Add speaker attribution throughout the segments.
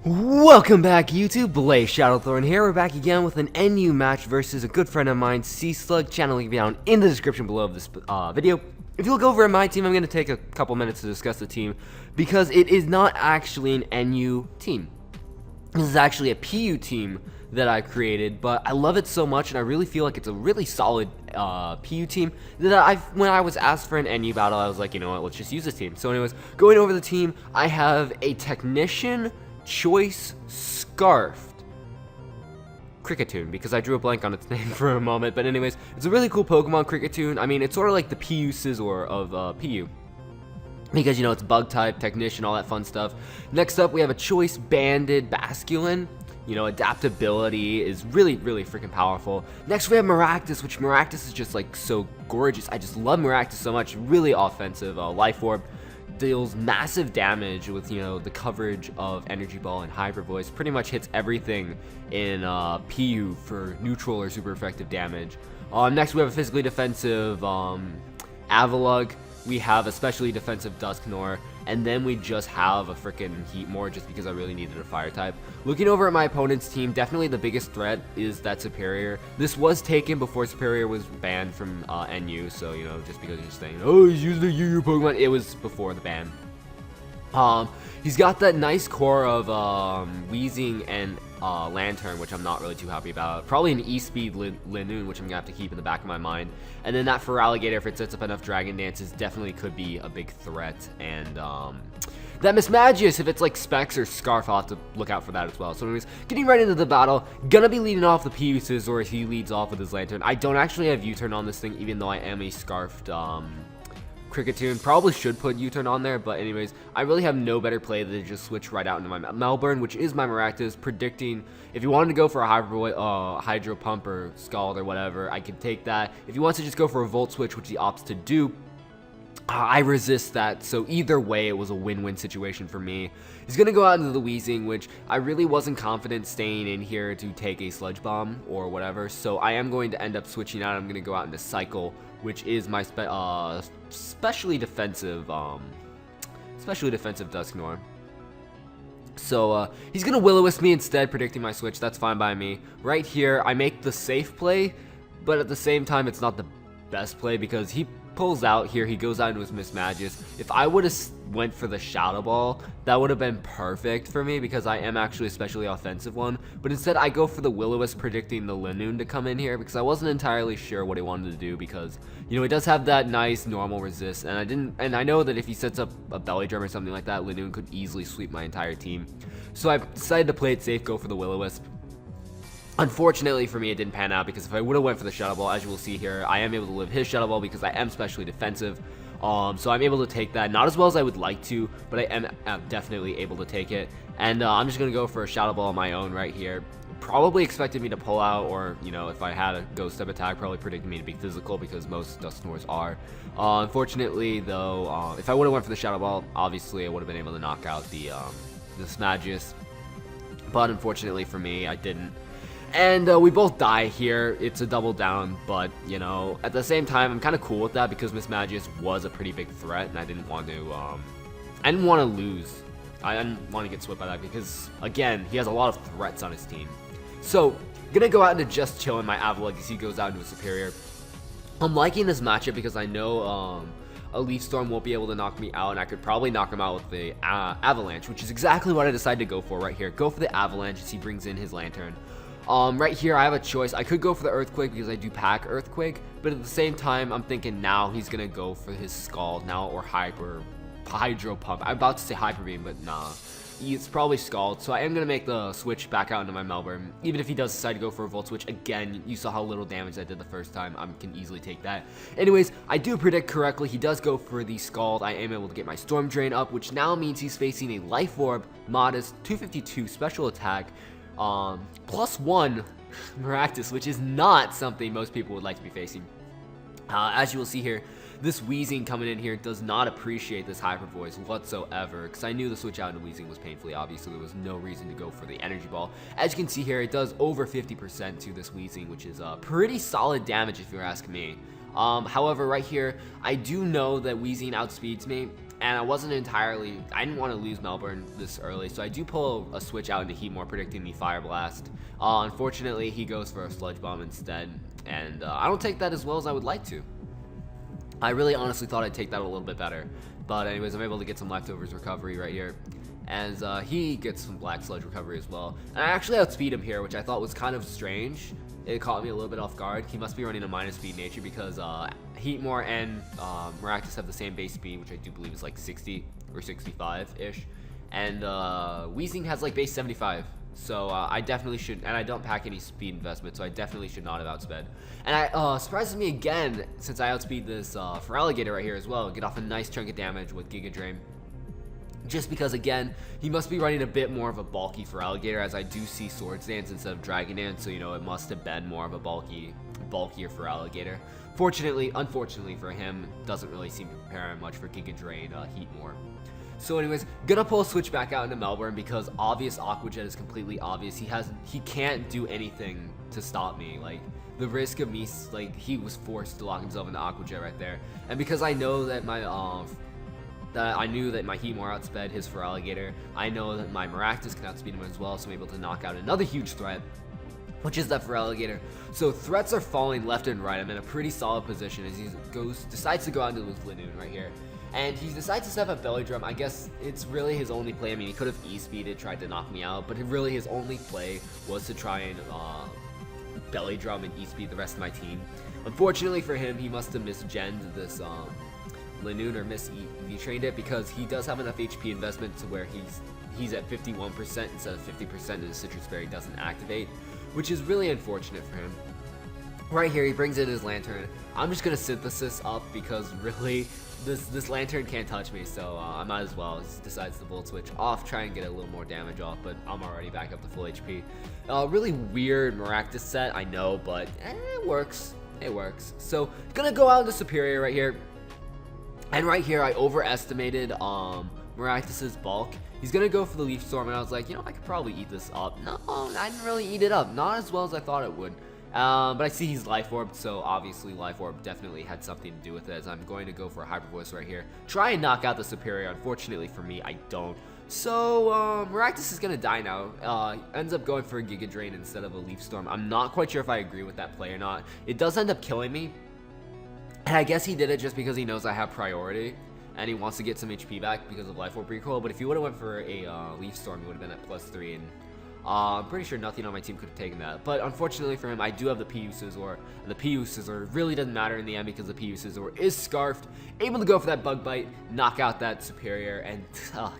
Speaker 1: Welcome back, YouTube. Blazeshadowthorn here. We're back again with an NU match versus a good friend of mine, Seaslug. Channel link down in the description below of this video. If you look over at my team, I'm going to take a couple minutes to discuss the team because it is not actually an NU team. This is actually a PU team that I created, but I love it so much and I really feel like it's a really solid PU team that when I was asked for an NU battle, I was like, you know what, let's just use this team. So anyways, going over the team, I have a Technician Choice Scarfed Cricketune, because I drew a blank on its name for a moment, but anyways, it's a really cool Pokemon, Cricketune. I mean, it's sort of like the PU Scizor of PU, because, you know, it's bug type, technician, all that fun stuff. Next up, we have a Choice Banded Basculin. You know, adaptability is really freaking powerful. Next, we have Maractus, which Maractus is just like so gorgeous. I just love Maractus so much. Really offensive. Life Orb deals massive damage with, you know, the coverage of Energy Ball and Hyper Voice. Pretty much hits everything in PU for neutral or super effective damage. Next, we have a physically defensive Avalugg. We have a specially defensive Dusknoir, and then we just have a freaking Heatmore just because I really needed a fire type. Looking over at my opponent's team, definitely the biggest threat is that Superior. This was taken before Superior was banned from NU, so, you know, just because you're saying, oh, he's using a UU Pokemon, it was before the ban. He's got that nice core of Weezing and Lantern, which I'm not really too happy about. Probably an E-Speed Linoon, which I'm gonna have to keep in the back of my mind. And then that Feraligatr, if it sets up enough Dragon Dances, definitely could be a big threat. And that Mismagius, if it's like Specs or Scarf, I'll have to look out for that as well. So anyways, getting right into the battle, gonna be leading off the PU Scizor as he leads off with his Lantern. I don't actually have U-Turn on this thing, even though I am a Scarfed Cricketune. Probably should put U-Turn on there, but anyways, I really have no better play than to just switch right out into my Melbourne, which is my Maractus, predicting if you wanted to go for a Hydro Pump or Scald or whatever, I could take that. If you want to just go for a Volt Switch, which he opts to do, I resist that, so either way, it was a win-win situation for me. He's going to go out into the Weezing, which I really wasn't confident staying in here to take a Sludge Bomb or whatever, so I am going to end up switching out. I'm going to go out into Cycle, which is my specially defensive Dusknoir. So he's going to Will-O-Wisp me instead, predicting my switch. That's fine by me. Right here, I make the safe play, but at the same time, it's not the best play because he pulls out here. He goes out into his Mismagius. If I would have went for the Shadow Ball, that would have been perfect for me because I am actually a specially offensive one. But instead, I go for the Will-O-Wisp, predicting the Linoon to come in here because I wasn't entirely sure what he wanted to do because, you know, he does have that nice normal resist, and I know that if he sets up a Belly Drum or something like that, Linoon could easily sweep my entire team. So I decided to play it safe, go for the Will-O-Wisp. Unfortunately for me, it didn't pan out because if I would have went for the Shadow Ball, as you will see here, I am able to live his Shadow Ball because I am specially defensive. So I'm able to take that, not as well as I would like to, but I am definitely able to take it. And I'm just going to go for a Shadow Ball on my own right here. Probably expected me to pull out, or, you know, if I had a Ghost Step attack, probably predicted me to be physical because most Dusknoirs are. Unfortunately, though, if I would have went for the Shadow Ball, obviously I would have been able to knock out the Smagius. But unfortunately for me, I didn't. And we both die here. It's a double down, but, you know, at the same time, I'm kind of cool with that because Mismagius was a pretty big threat, and I didn't want to lose. I didn't want to get swept by that because, again, he has a lot of threats on his team. So, gonna go out into just chilling my Avalugg as he goes out into a Superior. I'm liking this matchup because I know a Leaf Storm won't be able to knock me out, and I could probably knock him out with the Avalanche, which is exactly what I decided to go for right here. Go for the Avalanche as he brings in his Lantern. Right here, I have a choice. I could go for the Earthquake because I do pack Earthquake, but at the same time, I'm thinking now he's going to go for his Scald now or Hydro Pump. I'm about to say Hyper Beam, but nah. It's probably Scald, so I am going to make the switch back out into my Melbourne. Even if he does decide to go for a Volt Switch, again, you saw how little damage I did the first time. I can easily take that. Anyways, I do predict correctly. He does go for the Scald. I am able to get my Storm Drain up, which now means he's facing a Life Orb, modest 252 special attack, +1 Maractus, which is not something most people would like to be facing. As you will see here, this Weezing coming in here does not appreciate this Hyper Voice whatsoever, because I knew the switch out into Weezing was painfully obvious, so there was no reason to go for the Energy Ball. As you can see here, it does over 50% to this Weezing, which is pretty solid damage if you're asking me. However, right here, I do know that Weezing outspeeds me, and I didn't want to lose Melbourne this early, so I do pull a switch out into Heatmore, predicting the Fire Blast. Unfortunately, he goes for a Sludge Bomb instead, and I don't take that as well as I would like to. I really honestly thought I'd take that a little bit better, but anyways, I'm able to get some Leftovers recovery right here, as he gets some Black Sludge recovery as well. And I actually outspeed him here, which I thought was kind of strange. It caught me a little bit off guard. He must be running a minus speed nature because Heatmore and Maractus have the same base speed, which I do believe is like 60 or 65-ish. And Weezing has like base 75. So I definitely should, and I don't pack any speed investment, so I definitely should not have outsped. And I surprises me again, since I outspeed this for Alligator right here as well, get off a nice chunk of damage with Giga Drain. Just because, again, he must be running a bit more of a bulky for Alligator, as I do see Swords Dance instead of Dragon Dance, so, you know, it must have been more of a bulkier for Alligator. Unfortunately for him, doesn't really seem to prepare him much for Giga Drain Heatmore. So anyways, gonna pull a switch back out into Melbourne because obvious Aqua Jet is completely obvious. He can't do anything to stop me. Like, the risk of me, like, he was forced to lock himself into Aqua Jet right there. And because I know that I knew that my Heatmore outsped his for Alligator, I know that my Maractus can outspeed him as well, so I'm able to knock out another huge threat, which is that for Alligator. So threats are falling left and right. I'm in a pretty solid position as he decides to go out into his Linoon right here. And he decides to set up a Belly Drum. I guess it's really his only play. I mean, he could have E-speeded, tried to knock me out, but really his only play was to try and Belly Drum and E-speed the rest of my team. Unfortunately for him, he must have misgenned this Linoon or mis-V-trained it, because he does have enough HP investment to where he's at 51% instead of 50%, and his Citrus Berry doesn't activate, which is really unfortunate for him. Right here, he brings in his Lantern. I'm just gonna Synthesis up because really, this Lantern can't touch me, so I might as well. He decides to Volt Switch off, try and get a little more damage off, but I'm already back up to full HP. Really weird Maractus set, I know, but it works. It works. So, gonna go out into Superior right here. And right here, I overestimated Maractus's bulk. He's gonna go for the Leaf Storm, and I was like, you know, I could probably eat this up. No, I didn't really eat it up. Not as well as I thought it would. But I see he's Life Orb, so obviously Life Orb definitely had something to do with it, as I'm going to go for a Hyper Voice right here. Try and knock out the Superior. Unfortunately for me, I don't. So, Maractus is gonna die now. Ends up going for a Giga Drain instead of a Leaf Storm. I'm not quite sure if I agree with that play or not. It does end up killing me. And I guess he did it just because he knows I have priority, and he wants to get some HP back because of Life Orb recoil. But if he would have went for a Leaf Storm, he would have been at +3, and I'm pretty sure nothing on my team could have taken that. But unfortunately for him, I do have the PU Scizor, and the PU Scizor really doesn't matter in the end because the PU Scizor is Scarfed, able to go for that Bug Bite, knock out that Superior, and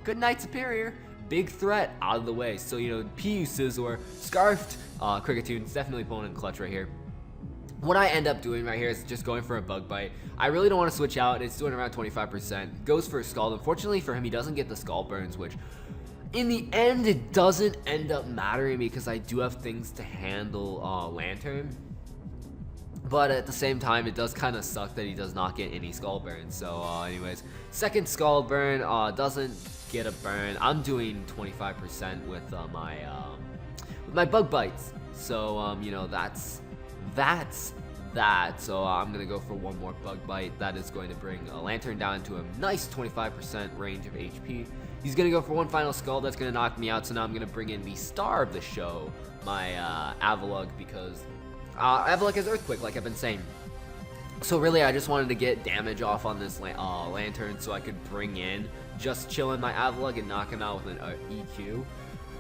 Speaker 1: good night Superior. Big threat out of the way. So, you know, PU Scizor, Scarfed, Kricketune, definitely pulling in clutch right here. What I end up doing right here is just going for a Bug Bite. I really don't want to switch out. It's doing around 25%. Goes for a Scald. Unfortunately for him, he doesn't get the Scald Burns, which in the end, it doesn't end up mattering because I do have things to handle Lantern. But at the same time, it does kind of suck that he does not get any Scald Burn. So anyways, second Scald Burn doesn't get a burn. I'm doing 25% with my Bug Bites. So you know, that's that. So I'm gonna go for one more Bug Bite. That is going to bring a Lantern down to a nice 25% range of HP. He's gonna go for one final Scald. That's gonna knock me out. So now I'm gonna bring in the star of the show, my Avalugg, because Avalugg has Earthquake, like I've been saying. So really, I just wanted to get damage off on this Lantern so I could bring in just chilling my Avalugg and knock him out with an EQ.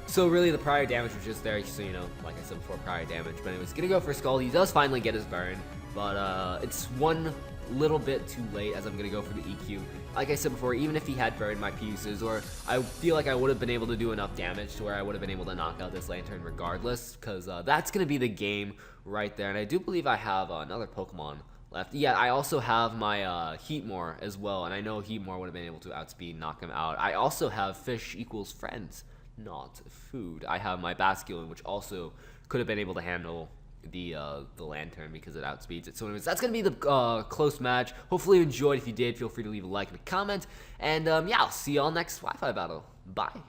Speaker 1: So really, the prior damage was just there, so you know, like I said before, prior damage. But anyways, gonna go for Scald. He does finally get his burn, but it's one little bit too late as I'm gonna go for the EQ. Like I said before, even if he had burned my PU Scizor, I feel like I would have been able to do enough damage to where I would have been able to knock out this Lantern regardless, because that's gonna be the game right there. And I do believe I have another Pokemon left. Yeah, I also have my Heatmore as well, and I know Heatmore would have been able to outspeed, knock him out. I also have Fish equals Friends, not Food. I have my Basculin, which also could have been able to handle the Lantern because it outspeeds it. So anyways, that's gonna be the close match. Hopefully you enjoyed. If you did, feel free to leave a like and a comment, and yeah, I'll see y'all next Wi-Fi battle. Bye.